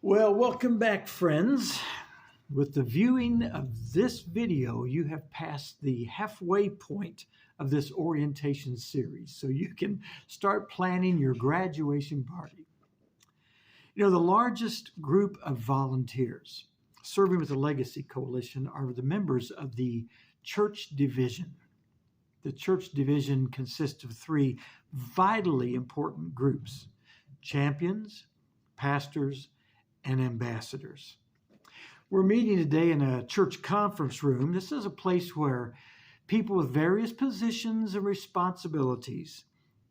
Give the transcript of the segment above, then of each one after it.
Well, welcome back, friends. With the viewing of this video, you have passed the halfway point of this orientation series, so you can start planning your graduation party. You know, the largest group of volunteers serving with the Legacy Coalition are the members of the Church Division. The Church Division consists of three vitally important groups: champions, pastors, and ambassadors. We're meeting today in a church conference room. This is a place where people with various positions and responsibilities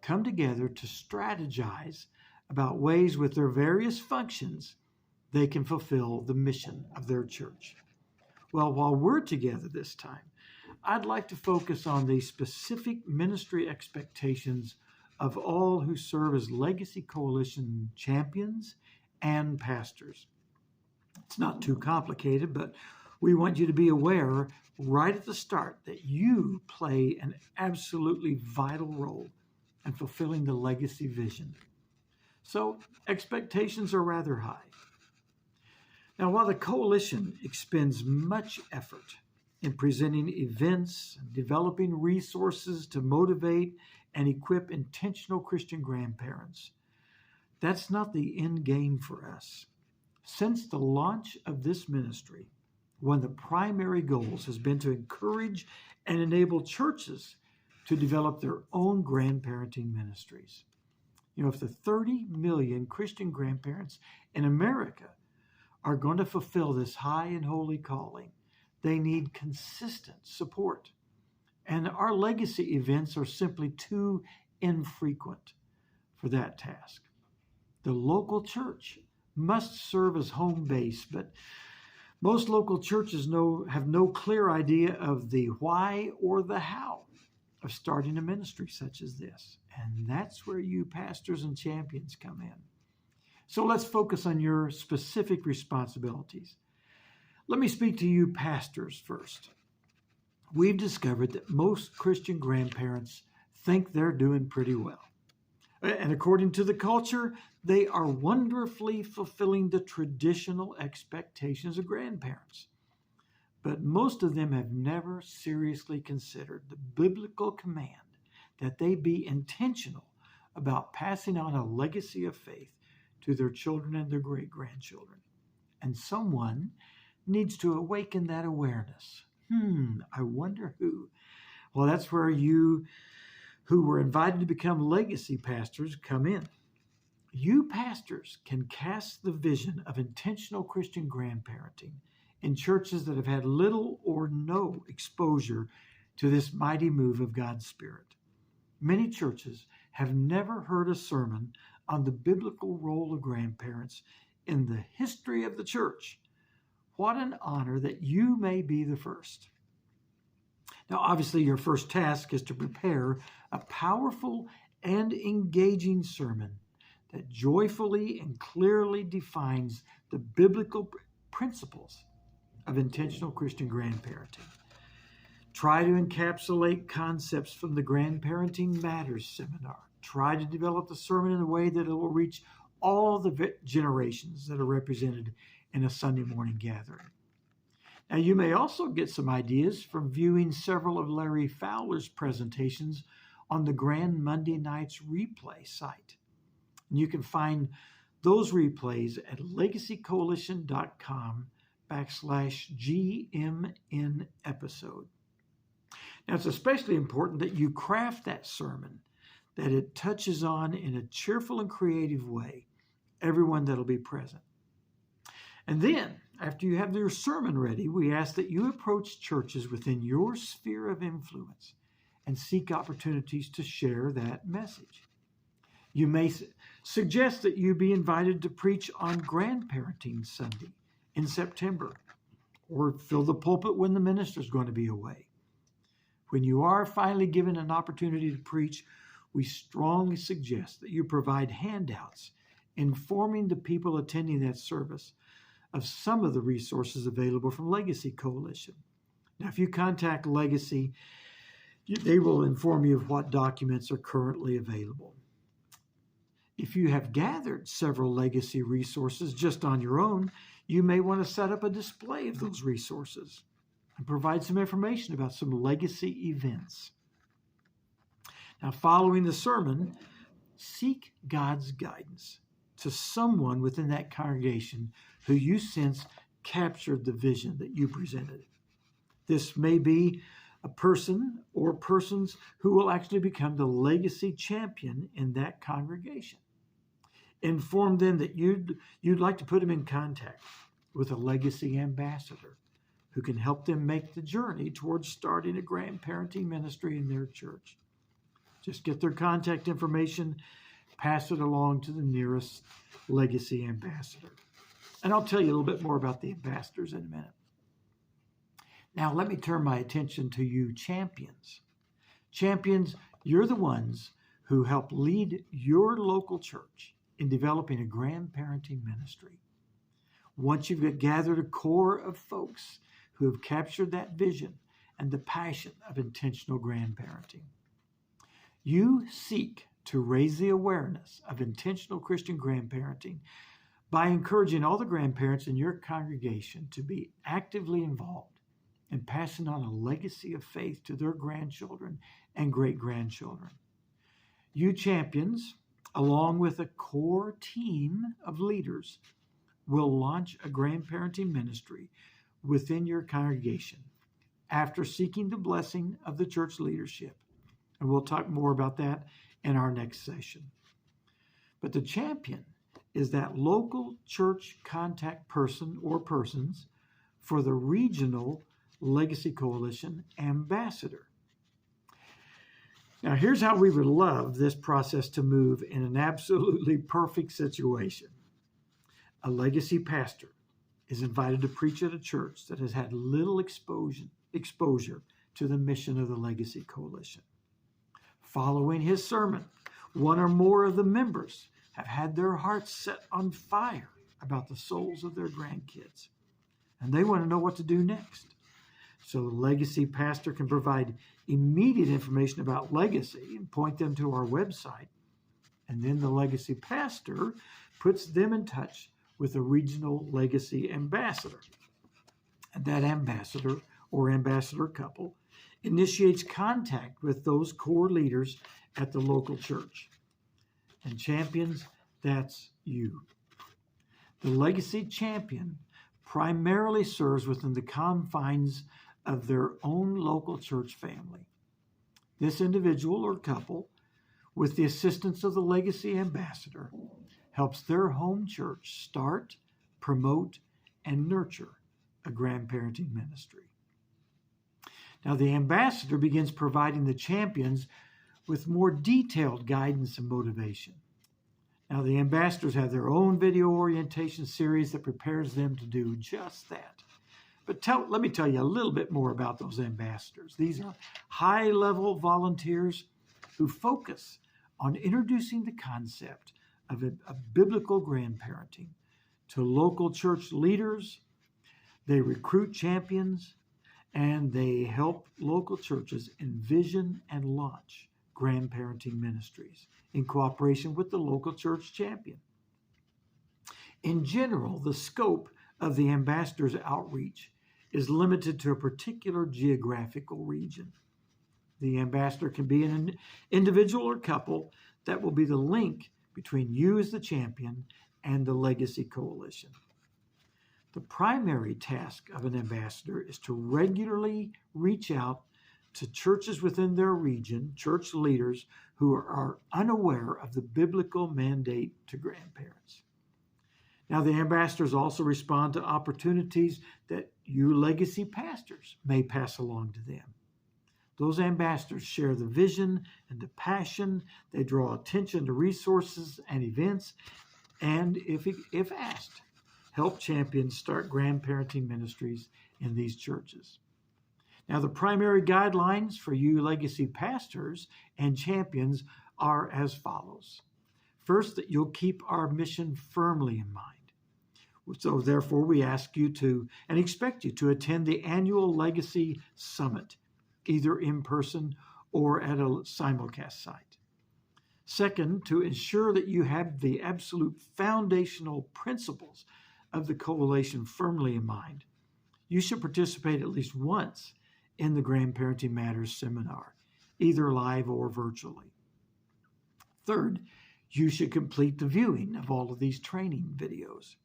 come together to strategize about ways with their various functions they can fulfill the mission of their church. Well, while we're together this time, I'd like to focus on the specific ministry expectations of all who serve as Legacy Coalition champions and pastors. It's not too complicated, but we want you to be aware right at the start that you play an absolutely vital role in fulfilling the legacy vision. So expectations are rather high. Now, while the coalition expends much effort in presenting events and developing resources to motivate and equip intentional Christian grandparents, that's not the end game for us. Since the launch of this ministry, one of the primary goals has been to encourage and enable churches to develop their own grandparenting ministries. You know, if the 30 million Christian grandparents in America are going to fulfill this high and holy calling, they need consistent support. And our legacy events are simply too infrequent for that task. The local church must serve as home base, but most local churches have no clear idea of the why or the how of starting a ministry such as this. And that's where you pastors and champions come in. So let's focus on your specific responsibilities. Let me speak to you pastors first. We've discovered that most Christian grandparents think they're doing pretty well. And according to the culture, they are wonderfully fulfilling the traditional expectations of grandparents. But most of them have never seriously considered the biblical command that they be intentional about passing on a legacy of faith to their children and their great-grandchildren. And someone needs to awaken that awareness. I wonder who? Well, that's where you who were invited to become legacy pastors come in. You pastors can cast the vision of intentional Christian grandparenting in churches that have had little or no exposure to this mighty move of God's Spirit. Many churches have never heard a sermon on the biblical role of grandparents in the history of the church. What an honor that you may be the first. Now, obviously, your first task is to prepare a powerful and engaging sermon that joyfully and clearly defines the biblical principles of intentional Christian grandparenting. Try to encapsulate concepts from the Grandparenting Matters seminar. Try to develop the sermon in a way that it will reach all the generations that are represented in a Sunday morning gathering. Now, you may also get some ideas from viewing several of Larry Fowler's presentations on the Grand Monday Nights replay site. And you can find those replays at legacycoalition.com/GMN episode. Now, it's especially important that you craft that sermon, that it touches on in a cheerful and creative way everyone that'll be present. And then, after you have your sermon ready, we ask that you approach churches within your sphere of influence and seek opportunities to share that message. You may suggest that you be invited to preach on Grandparenting Sunday in September, or fill the pulpit when the minister is going to be away. When you are finally given an opportunity to preach, we strongly suggest that you provide handouts informing the people attending that service of some of the resources available from Legacy Coalition. Now, if you contact Legacy, they will inform you of what documents are currently available. If you have gathered several legacy resources just on your own, you may want to set up a display of those resources and provide some information about some legacy events. Now, following the sermon, seek God's guidance to someone within that congregation who you sense captured the vision that you presented. This may be a person or persons who will actually become the legacy champion in that congregation. Inform them that you'd like to put them in contact with a legacy ambassador who can help them make the journey towards starting a grandparenting ministry in their church. Just get their contact information, pass it along to the nearest legacy ambassador. And I'll tell you a little bit more about the ambassadors in a minute. Now, let me turn my attention to you champions. Champions, you're the ones who help lead your local church in developing a grandparenting ministry. Once you've gathered a core of folks who have captured that vision and the passion of intentional grandparenting, you seek to raise the awareness of intentional Christian grandparenting by encouraging all the grandparents in your congregation to be actively involved in passing on a legacy of faith to their grandchildren and great-grandchildren. You champions, along with a core team of leaders, will launch a grandparenting ministry within your congregation after seeking the blessing of the church leadership. And we'll talk more about that in our next session. But the champion is that local church contact person or persons for the regional Legacy Coalition ambassador. Now, here's how we would love this process to move in an absolutely perfect situation. A legacy pastor is invited to preach at a church that has had little exposure to the mission of the Legacy Coalition. Following his sermon, one or more of the members have had their hearts set on fire about the souls of their grandkids, and they want to know what to do next. So the legacy pastor can provide immediate information about legacy and point them to our website. And then the legacy pastor puts them in touch with a regional legacy ambassador. And that ambassador or ambassador couple initiates contact with those core leaders at the local church. And champions, that's you. The legacy champion primarily serves within the confines of their own local church family. This individual or couple, with the assistance of the legacy ambassador, helps their home church start, promote, and nurture a grandparenting ministry. Now, the ambassador begins providing the champions with more detailed guidance and motivation. Now, the ambassadors have their own video orientation series that prepares them to do just that. But let me tell you a little bit more about those ambassadors. These are high-level volunteers who focus on introducing the concept of a biblical grandparenting to local church leaders. They recruit champions, and they help local churches envision and launch grandparenting ministries in cooperation with the local church champion. In general, the scope of the ambassador's outreach is limited to a particular geographical region. The ambassador can be an individual or couple that will be the link between you as the champion and the Legacy Coalition. The primary task of an ambassador is to regularly reach out to churches within their region, church leaders who are unaware of the biblical mandate to grandparents. Now, the ambassadors also respond to opportunities that you legacy pastors may pass along to them. Those ambassadors share the vision and the passion. They draw attention to resources and events, and if asked, help champions start grandparenting ministries in these churches. Now, the primary guidelines for you legacy pastors and champions are as follows. First, that you'll keep our mission firmly in mind. So therefore, we ask you to and expect you to attend the annual Legacy Summit, either in person or at a simulcast site. Second, to ensure that you have the absolute foundational principles of the coalition firmly in mind, you should participate at least once in the Grandparenting Matters seminar, either live or virtually. Third, you should complete the viewing of all of these training videos.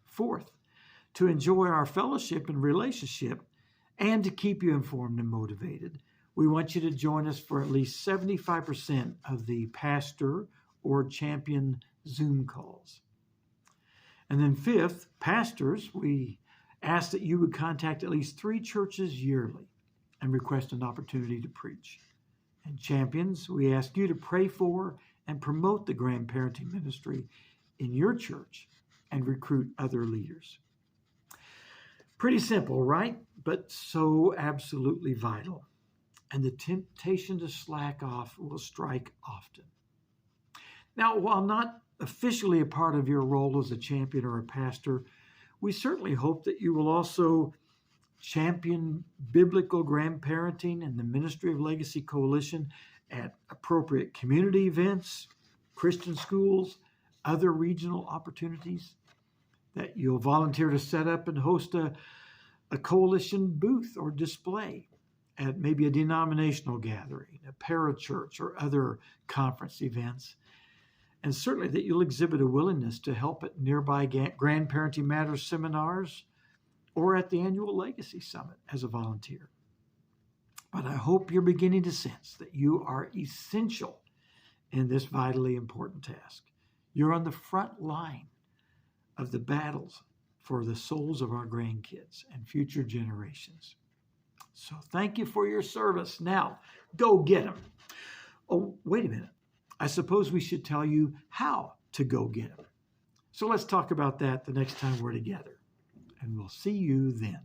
Fourth, to enjoy our fellowship and relationship and to keep you informed and motivated, we want you to join us for at least 75% of the pastor or champion Zoom calls. And then fifth, pastors, we ask that you would contact at least 3 churches yearly and request an opportunity to preach. And champions, we ask you to pray for and promote the grandparenting ministry in your church and recruit other leaders. Pretty simple, right? But so absolutely vital. And the temptation to slack off will strike often. Now, while not officially a part of your role as a champion or a pastor, we certainly hope that you will also champion biblical grandparenting and the Ministry of Legacy Coalition at appropriate community events, Christian schools, other regional opportunities, that you'll volunteer to set up and host a coalition booth or display at maybe a denominational gathering, a parachurch, or other conference events. And certainly that you'll exhibit a willingness to help at nearby Grandparenting Matters seminars or at the annual Legacy Summit as a volunteer. But I hope you're beginning to sense that you are essential in this vitally important task. You're on the front line of the battles for the souls of our grandkids and future generations. So thank you for your service. Now, go get them. Oh, wait a minute. I suppose we should tell you how to go get them. So let's talk about that the next time we're together. And we'll see you then.